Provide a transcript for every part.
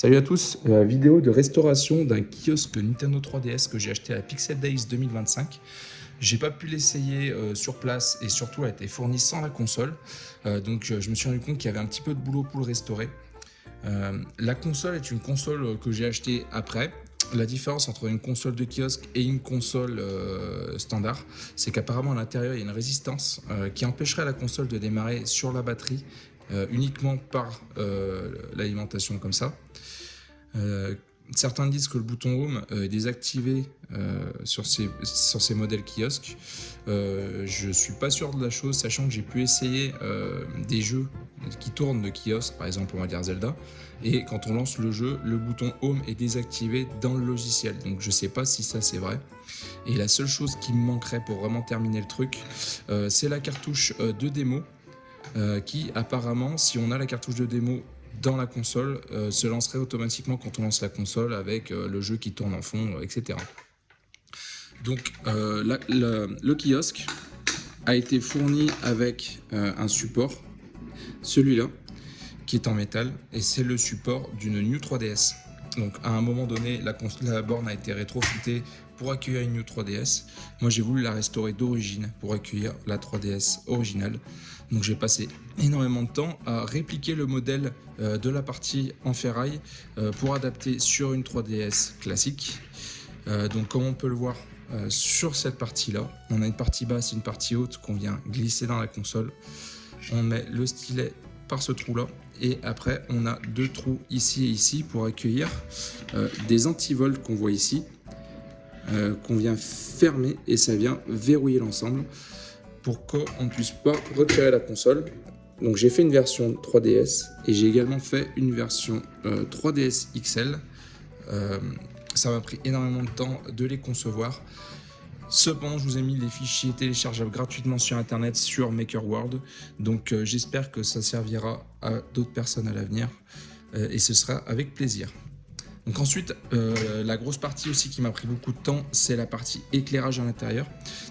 Salut à tous, vidéo de restauration d'un kiosque Nintendo 3DS que j'ai acheté à Pixel Days 2025. J'ai pas pu l'essayer sur place et surtout a été fourni sans la console. Donc je me suis rendu compte qu'il y avait un petit peu de boulot pour le restaurer. La console est une console que j'ai achetée après. La différence entre une console de kiosque et une console standard, c'est qu'apparemment à l'intérieur il y a une résistance qui empêcherait la console de démarrer sur la batterie uniquement par l'alimentation comme ça. Euh, Certains disent que le bouton Home est désactivé sur ces modèles kiosques. Je ne suis pas sûr de la chose, sachant que j'ai pu essayer des jeux qui tournent de kiosque, par exemple on va dire Zelda, et quand on lance le jeu, le bouton Home est désactivé dans le logiciel. Donc je ne sais pas si ça c'est vrai. Et la seule chose qui me manquerait pour vraiment terminer le truc, c'est la cartouche de démo qui apparemment, si on a la cartouche de démo dans la console, se lancerait automatiquement quand on lance la console avec le jeu qui tourne en fond, etc. Donc le kiosque a été fourni avec un support, celui-là, qui est en métal, et c'est le support d'une New 3DS. Donc à un moment donné, la borne a été rétrofitée pour accueillir une New 3DS. Moi j'ai voulu la restaurer d'origine pour accueillir la 3DS originale. Donc j'ai passé énormément de temps à répliquer le modèle de la partie en ferraille pour adapter sur une 3DS classique. Donc comme on peut le voir sur cette partie-là, on a une partie basse et une partie haute qu'on vient glisser dans la console. On met le stylet par ce trou-là. Et après, on a deux trous ici et ici pour accueillir des antivols qu'on voit ici, qu'on vient fermer et ça vient verrouiller l'ensemble pour qu'on ne puisse pas retirer la console. Donc j'ai fait une version 3DS et j'ai également fait une version 3DS XL. Ça m'a pris énormément de temps de les concevoir. Cependant, je vous ai mis les fichiers téléchargeables gratuitement sur internet sur MakerWorld. Donc j'espère que ça servira à d'autres personnes à l'avenir et ce sera avec plaisir. Donc ensuite, la grosse partie aussi qui m'a pris beaucoup de temps, c'est la partie éclairage à l'intérieur.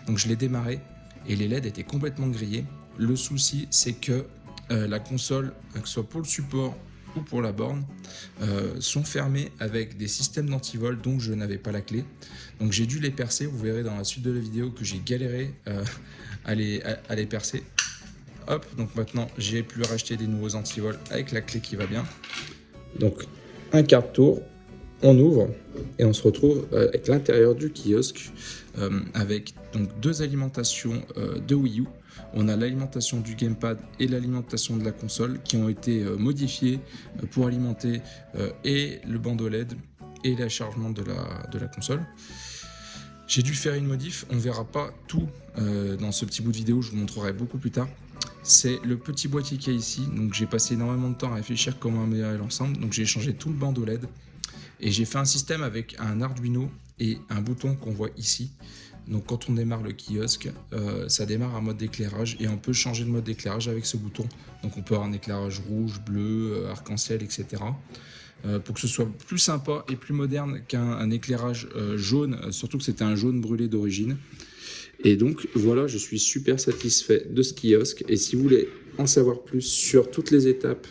Donc je l'ai démarré et les LED étaient complètement grillés. Le souci, c'est que la console, que ce soit pour le support ou pour la borne, sont fermés avec des systèmes d'antivol dont je n'avais pas la clé. Donc j'ai dû les percer, vous verrez dans la suite de la vidéo que j'ai galéré à les percer. Hop, donc maintenant j'ai pu racheter des nouveaux antivols avec la clé qui va bien. Donc un quart de tour, on ouvre et on se retrouve avec l'intérieur du kiosque avec donc deux alimentations de Wii U. On a l'alimentation du gamepad et l'alimentation de la console qui ont été modifiées pour alimenter et le bandeau LED et le chargement de la console. J'ai dû faire une modif, on ne verra pas tout dans ce petit bout de vidéo, je vous montrerai beaucoup plus tard. C'est le petit boîtier qu'il y a ici, donc j'ai passé énormément de temps à réfléchir comment améliorer l'ensemble. Donc j'ai changé tout le bandeau LED et j'ai fait un système avec un Arduino et un bouton qu'on voit ici. Donc quand on démarre le kiosque, ça démarre en mode d'éclairage et on peut changer de mode d'éclairage avec ce bouton. Donc on peut avoir un éclairage rouge, bleu, arc-en-ciel, etc. Pour que ce soit plus sympa et plus moderne qu'un éclairage jaune, surtout que c'était un jaune brûlé d'origine. Et donc voilà, je suis super satisfait de ce kiosque. Et si vous voulez en savoir plus sur toutes les étapes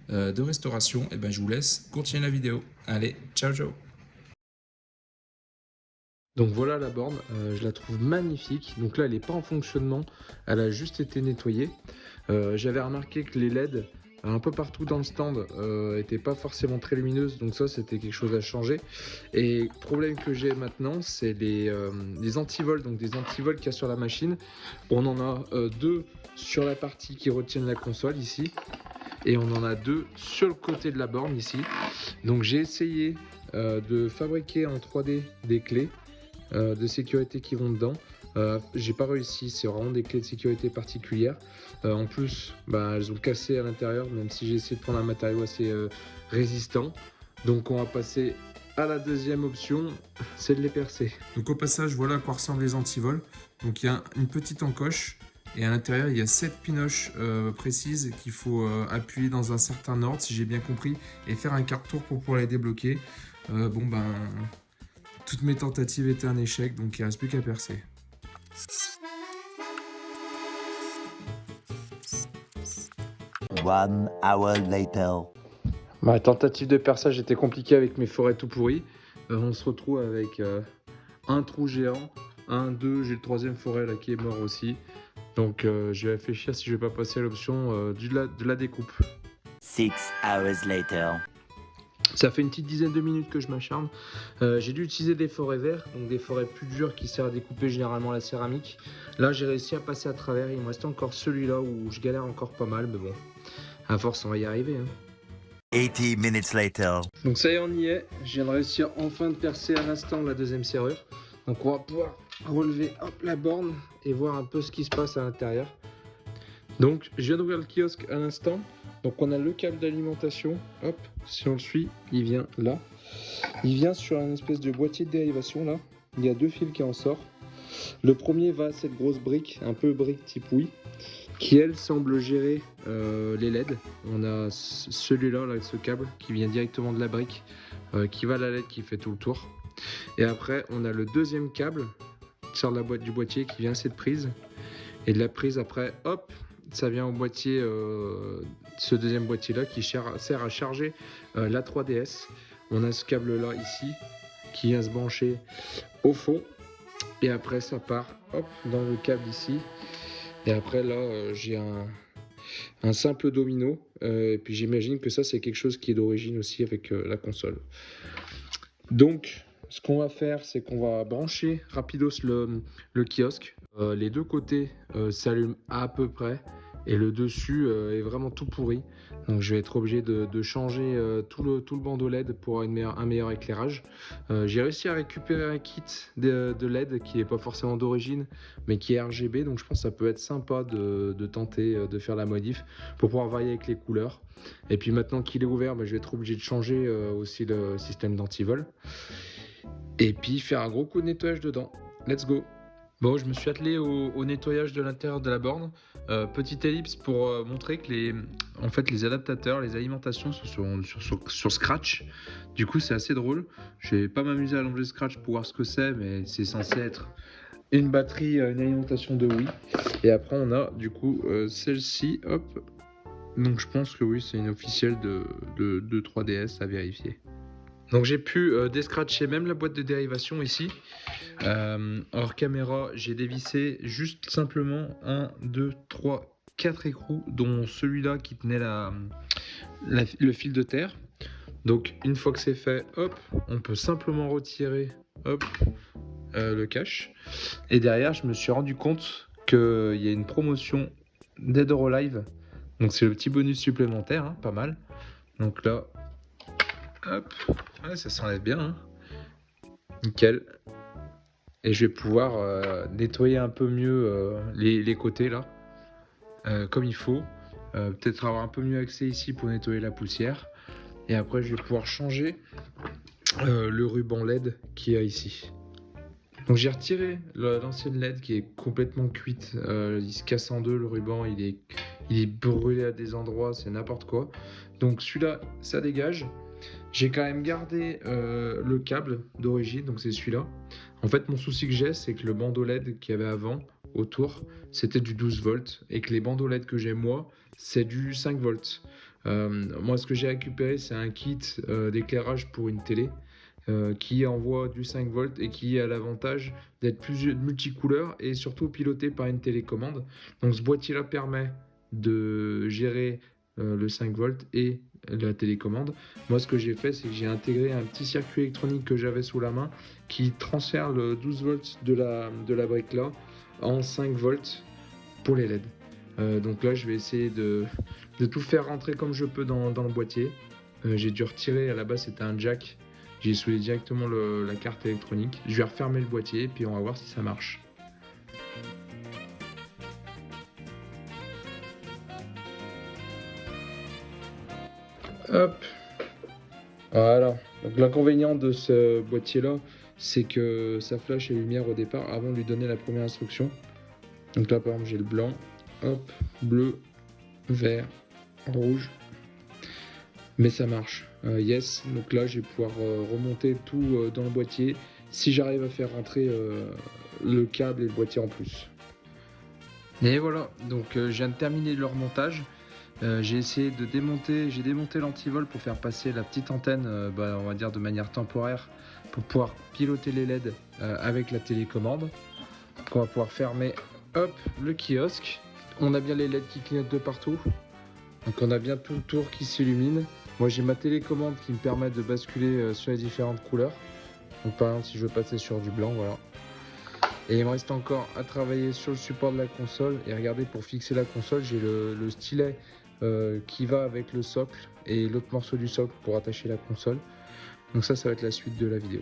de restauration, eh ben, je vous laisse continuer la vidéo. Allez, ciao ciao. Donc voilà la borne, je la trouve magnifique. Donc là elle n'est pas en fonctionnement, elle a juste été nettoyée. J'avais remarqué que les LED un peu partout dans le stand n'étaient pas forcément très lumineuses, donc ça c'était quelque chose à changer. Et le problème que j'ai maintenant, c'est les antivols, donc des antivols qu'il y a sur la machine. On en a deux sur la partie qui retiennent la console ici, et on en a deux sur le côté de la borne ici. Donc j'ai essayé de fabriquer en 3D des clés de sécurité qui vont dedans. J'ai pas réussi, c'est vraiment des clés de sécurité particulières. En plus, elles ont cassé à l'intérieur, même si j'ai essayé de prendre un matériau assez résistant. Donc on va passer à la deuxième option, c'est de les percer. Donc au passage, voilà à quoi ressemblent les antivols. Donc il y a une petite encoche et à l'intérieur il y a 7 pinoches précises qu'il faut appuyer dans un certain ordre, si j'ai bien compris, et faire un quart de tour pour pouvoir les débloquer. Toutes mes tentatives étaient un échec, donc il ne reste plus qu'à percer. One hour later. Ma tentative de perçage était compliquée avec mes forêts tout pourries. On se retrouve avec un trou géant, j'ai le troisième forêt là qui est mort aussi. Donc je vais réfléchir si je vais pas passer à l'option de la découpe. 6 hours later. Ça fait une petite dizaine de minutes que je m'acharne. J'ai dû utiliser des forêts vertes, donc des forêts plus dures qui servent à découper généralement la céramique. Là j'ai réussi à passer à travers, il me reste encore celui-là où je galère encore pas mal, mais bon, à force on va y arriver. 80 minutes later. Donc ça y est, on y est. Je viens de réussir enfin de percer à l'instant la deuxième serrure. Donc on va pouvoir relever la borne et voir un peu ce qui se passe à l'intérieur. Donc je viens d'ouvrir le kiosque à l'instant. Donc on a le câble d'alimentation. Hop, si on le suit, il vient là. Il vient sur une espèce de boîtier de dérivation là. Il y a deux fils qui en sortent. Le premier va à cette grosse brique, un peu brique type Wii, qui elle semble gérer les LED. On a celui-là, là, ce câble qui vient directement de la brique, qui va à la LED qui fait tout le tour. Et après on a le deuxième câble qui sort de la boîte du boîtier qui vient à cette prise. Et de la prise après, hop, ça vient au boîtier, ce deuxième boîtier là qui sert à charger la 3DS. On a ce câble là ici qui vient se brancher au fond. Et après ça part hop dans le câble ici. Et après là j'ai un simple domino. Et puis j'imagine que ça c'est quelque chose qui est d'origine aussi avec la console. Donc ce qu'on va faire c'est qu'on va brancher rapidos le kiosque. Les deux côtés s'allument à peu près. Et le dessus est vraiment tout pourri. Donc je vais être obligé de changer tout le bandeau LED pour avoir un meilleur éclairage. J'ai réussi à récupérer un kit de LED qui n'est pas forcément d'origine, mais qui est RGB. Donc je pense que ça peut être sympa de tenter de faire la modif pour pouvoir varier avec les couleurs. Et puis maintenant qu'il est ouvert, je vais être obligé de changer aussi le système d'antivol. Et puis faire un gros coup de nettoyage dedans. Let's go! Bon, je me suis attelé au nettoyage de l'intérieur de la borne. Petite ellipse pour montrer que les adaptateurs, les alimentations sont sur Scratch. Du coup, c'est assez drôle. Je vais pas m'amuser à l'onglet Scratch pour voir ce que c'est, mais c'est censé être une batterie, une alimentation de Wii. Et après, on a du coup celle-ci, hop. Donc, je pense que oui, c'est une officielle de 3DS à vérifier. Donc j'ai pu descratcher même la boîte de dérivation ici. Hors caméra, j'ai dévissé juste simplement 1, 2, 3, 4 écrous, dont celui-là qui tenait le fil de terre. Donc une fois que c'est fait, hop, on peut simplement retirer hop, le cache. Et derrière, je me suis rendu compte qu'il y a une promotion Dead or Alive. Donc c'est le petit bonus supplémentaire, hein, pas mal. Donc là, hop, ouais, ça s'enlève bien, hein. Nickel. Et je vais pouvoir nettoyer un peu mieux les côtés là, comme il faut. Peut-être avoir un peu mieux accès ici pour nettoyer la poussière. Et après je vais pouvoir changer le ruban LED qu'il y a ici. Donc j'ai retiré l'ancienne LED qui est complètement cuite. Il se casse en deux le ruban, il est brûlé à des endroits, c'est n'importe quoi. Donc celui-là, ça dégage. J'ai quand même gardé le câble d'origine, donc c'est celui-là. En fait, mon souci que j'ai, c'est que le bandeau LED qu'il y avait avant, autour, c'était du 12 volts, et que les bandeaux LED que j'ai moi, c'est du 5 volts. Moi, ce que j'ai récupéré, c'est un kit d'éclairage pour une télé, qui envoie du 5 volts et qui a l'avantage d'être plus multicouleur et surtout piloté par une télécommande. Donc ce boîtier-là permet de gérer le 5 volts et la télécommande. Moi, ce que j'ai fait, c'est que j'ai intégré un petit circuit électronique que j'avais sous la main qui transfère le 12 volts de la brique là en 5 volts pour les LED. Donc là, je vais essayer de tout faire rentrer comme je peux dans le boîtier. J'ai dû retirer, à la base c'était un jack, j'ai soudé directement la carte électronique. Je vais refermer le boîtier et puis on va voir si ça marche. Hop, voilà. Donc l'inconvénient de ce boîtier là, c'est que ça flash les lumières au départ avant de lui donner la première instruction. Donc là par exemple j'ai le blanc, hop, bleu, vert, rouge, mais ça marche. Yes, donc là je vais pouvoir remonter tout dans le boîtier si j'arrive à faire rentrer le câble et le boîtier en plus. Et voilà, donc je viens de terminer le remontage. J'ai démonté l'antivol pour faire passer la petite antenne, on va dire de manière temporaire, pour pouvoir piloter les LED avec la télécommande. Donc on va pouvoir fermer le kiosque. On a bien les LED qui clignotent de partout. Donc on a bien tout le tour qui s'illumine. Moi j'ai ma télécommande qui me permet de basculer sur les différentes couleurs. Donc par exemple si je veux passer sur du blanc, voilà. Et il me reste encore à travailler sur le support de la console. Et regardez, pour fixer la console, j'ai le stylet qui va avec le socle et l'autre morceau du socle pour attacher la console. Donc ça va être la suite de la vidéo.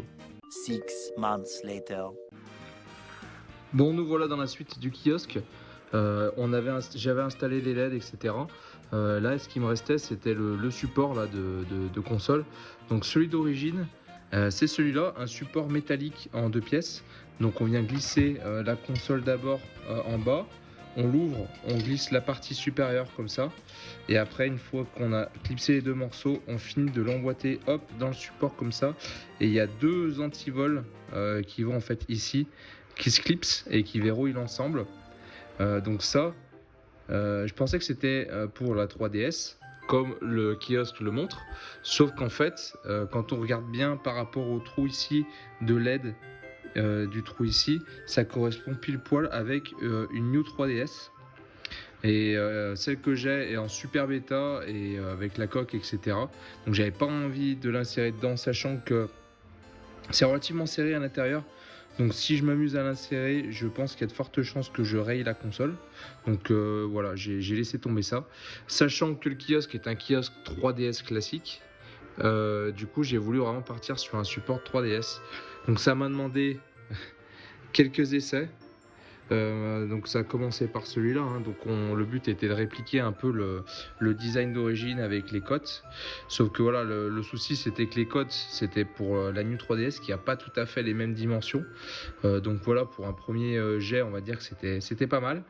6 months later. Bon, nous voilà dans la suite du kiosque. J'avais installé les LED, etc. Là, ce qui me restait, c'était le support là, de console. Donc celui d'origine, c'est celui-là, un support métallique en 2 pièces. Donc on vient glisser la console d'abord en bas. On l'ouvre, on glisse la partie supérieure comme ça. Et après, une fois qu'on a clipsé les 2 morceaux, on finit de l'emboîter dans le support comme ça. Et il y a 2 antivols qui vont en fait ici, qui se clipsent et qui verrouillent l'ensemble. Donc ça, je pensais que c'était pour la 3DS, comme le kiosque le montre. Sauf qu'en fait, quand on regarde bien par rapport au trou ici de LED, du trou ici, ça correspond pile poil avec une New 3DS. Et celle que j'ai est en super bêta et avec la coque, etc. Donc j'avais pas envie de l'insérer dedans, sachant que c'est relativement serré à l'intérieur. Donc si je m'amuse à l'insérer, je pense qu'il y a de fortes chances que je raye la console. Donc voilà, j'ai laissé tomber ça. Sachant que le kiosque est un kiosque 3DS classique, du coup j'ai voulu vraiment partir sur un support 3DS. Donc ça m'a demandé quelques essais. Donc ça a commencé par celui-là, hein. Donc le but était de répliquer un peu le design d'origine avec les cotes. Sauf que voilà, le souci c'était que les cotes c'était pour la New 3DS qui a pas tout à fait les mêmes dimensions. Donc voilà, pour un premier jet, on va dire que c'était pas mal.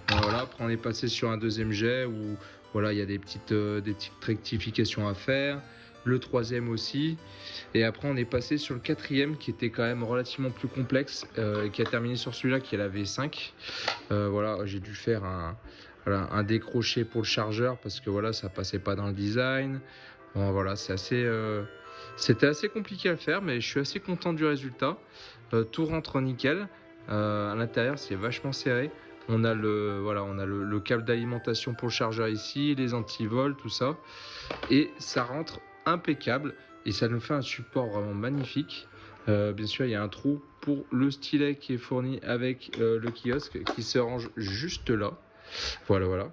Voilà, après on est passé sur un deuxième jet où voilà, il y a des petites rectifications à faire. Le troisième aussi, et après on est passé sur le quatrième qui était quand même relativement plus complexe, qui a terminé sur celui-là qui est la V5. Voilà, j'ai dû faire un décroché pour le chargeur parce que voilà, ça passait pas dans le design. Bon, voilà, c'était assez compliqué à faire, mais je suis assez content du résultat. Tout rentre nickel. À l'intérieur c'est vachement serré. On a le câble d'alimentation pour le chargeur ici, les antivols, tout ça, et ça rentre impeccable et ça nous fait un support vraiment magnifique. Bien sûr, il y a un trou pour le stylet qui est fourni avec le kiosque qui se range juste là. Voilà.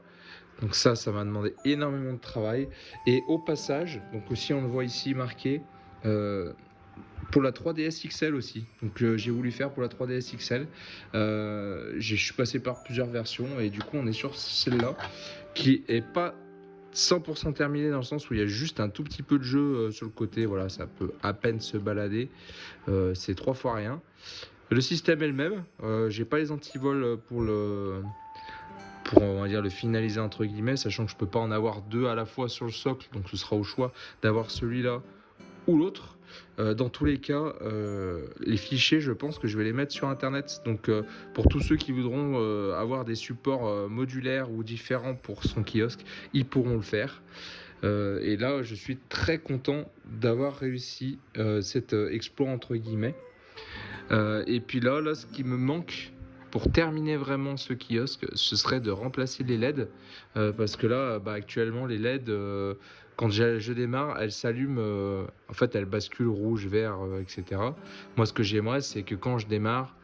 Donc ça m'a demandé énormément de travail. Et au passage, donc aussi on le voit ici marqué, pour la 3DS XL aussi. Donc j'ai voulu faire pour la 3DS XL. Je suis passé par plusieurs versions et du coup on est sur celle-là qui est pas 100% terminé dans le sens où il y a juste un tout petit peu de jeu sur le côté, voilà, ça peut à peine se balader, c'est 3 fois rien. Le système est le même, j'ai pas les antivols pour on va dire le finaliser entre guillemets, sachant que je peux pas en avoir 2 à la fois sur le socle, donc ce sera au choix d'avoir celui-là ou l'autre. Dans tous les cas, les fichiers, je pense que je vais les mettre sur internet. Donc pour tous ceux qui voudront avoir des supports modulaires ou différents pour son kiosque, ils pourront le faire. Et là, je suis très content d'avoir réussi cet exploit entre guillemets. Et puis là, ce qui me manque pour terminer vraiment ce kiosque, ce serait de remplacer les LED, parce que là, actuellement, les LED, quand je démarre, elles s'allument, en fait, elles basculent rouge, vert, etc. Moi, ce que j'aimerais, c'est que quand je démarre,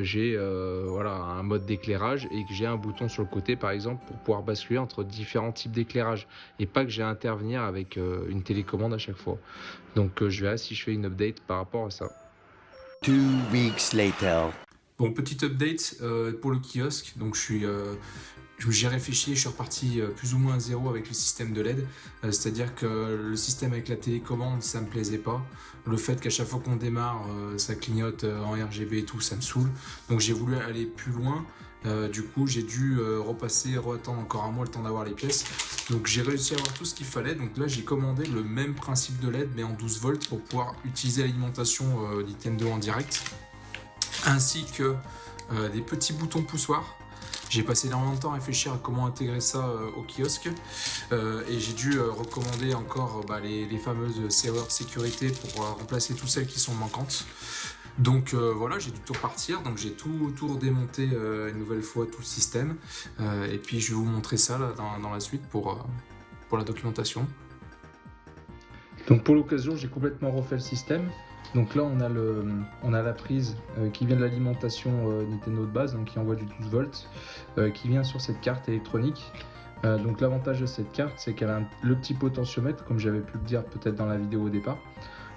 j'ai un mode d'éclairage et que j'ai un bouton sur le côté, par exemple, pour pouvoir basculer entre différents types d'éclairage, et pas que j'ai à intervenir avec une télécommande à chaque fois. Donc, je verrai si je fais une update par rapport à ça. 2 weeks later. Bon, petite update pour le kiosque. Donc j'ai réfléchi et je suis reparti plus ou moins à zéro avec le système de LED. C'est-à-dire que le système avec la télécommande, ça me plaisait pas. Le fait qu'à chaque fois qu'on démarre, ça clignote en RGB et tout, ça me saoule. Donc j'ai voulu aller plus loin. Du coup, j'ai dû attendre encore un mois le temps d'avoir les pièces. Donc j'ai réussi à avoir tout ce qu'il fallait. Donc là, j'ai commandé le même principe de LED, mais en 12 volts pour pouvoir utiliser l'alimentation Nintendo en direct. Ainsi que des petits boutons poussoirs. J'ai passé énormément de temps à réfléchir à comment intégrer ça au kiosque et j'ai dû recommander encore les fameuses serrures de sécurité pour remplacer toutes celles qui sont manquantes. Donc voilà, j'ai dû tout repartir, donc j'ai tout redémonté une nouvelle fois, tout le système. Et puis je vais vous montrer ça là, dans la suite pour la documentation. Donc pour l'occasion, j'ai complètement refait le système. Donc là, on a la prise qui vient de l'alimentation Nintendo de base, donc qui envoie du 12 volts, qui vient sur cette carte électronique. Donc l'avantage de cette carte, c'est qu'elle a le petit potentiomètre, comme j'avais pu le dire peut-être dans la vidéo au départ,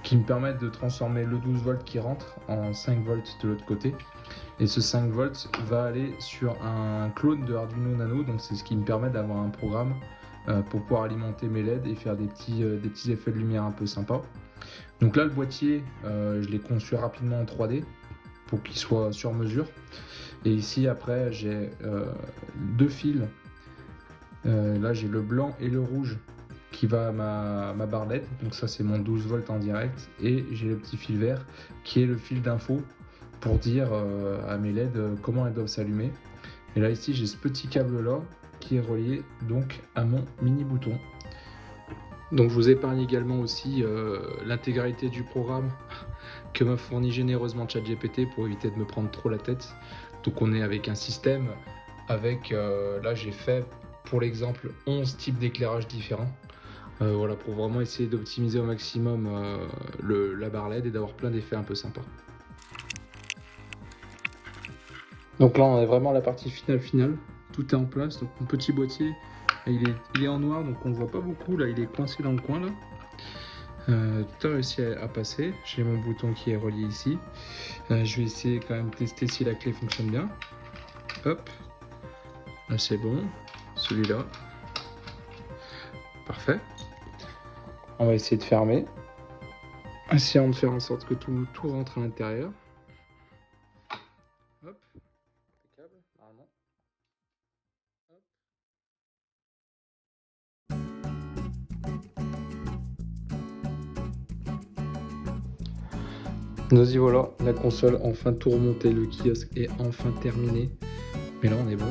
qui me permet de transformer le 12 volts qui rentre en 5 volts de l'autre côté. Et ce 5 volts va aller sur un clone de Arduino Nano, donc c'est ce qui me permet d'avoir un programme pour pouvoir alimenter mes LED et faire des petits effets de lumière un peu sympas. Donc là, le boîtier, je l'ai conçu rapidement en 3D pour qu'il soit sur mesure. Et ici, après, j'ai deux fils. Là, j'ai le blanc et le rouge qui va à ma barre LED. Donc ça, c'est mon 12 volts en direct. Et j'ai le petit fil vert qui est le fil d'info pour dire à mes LED comment elles doivent s'allumer. Et là, ici, j'ai ce petit câble-là qui est relié donc à mon mini bouton. Donc je vous épargne également aussi l'intégralité du programme que m'a fourni généreusement ChatGPT pour éviter de me prendre trop la tête. Donc on est avec un système avec, là j'ai fait pour l'exemple 11 types d'éclairage différents. Voilà, pour vraiment essayer d'optimiser au maximum la barre LED et d'avoir plein d'effets un peu sympas. Donc là on est vraiment à la partie finale. Tout est en place, donc mon petit boîtier il est en noir, donc on ne le voit pas beaucoup. Là il est coincé dans le coin là. Tout a réussi à passer. J'ai mon bouton qui est relié ici. Je vais essayer quand même de tester si la clé fonctionne bien. Hop, là c'est bon. Celui-là, parfait. On va essayer de fermer, essayant de faire en sorte que tout rentre à l'intérieur. Hop, impeccable, normalement. Nous y voilà, la console enfin tout remontée, le kiosque est enfin terminé. Mais là on est bon.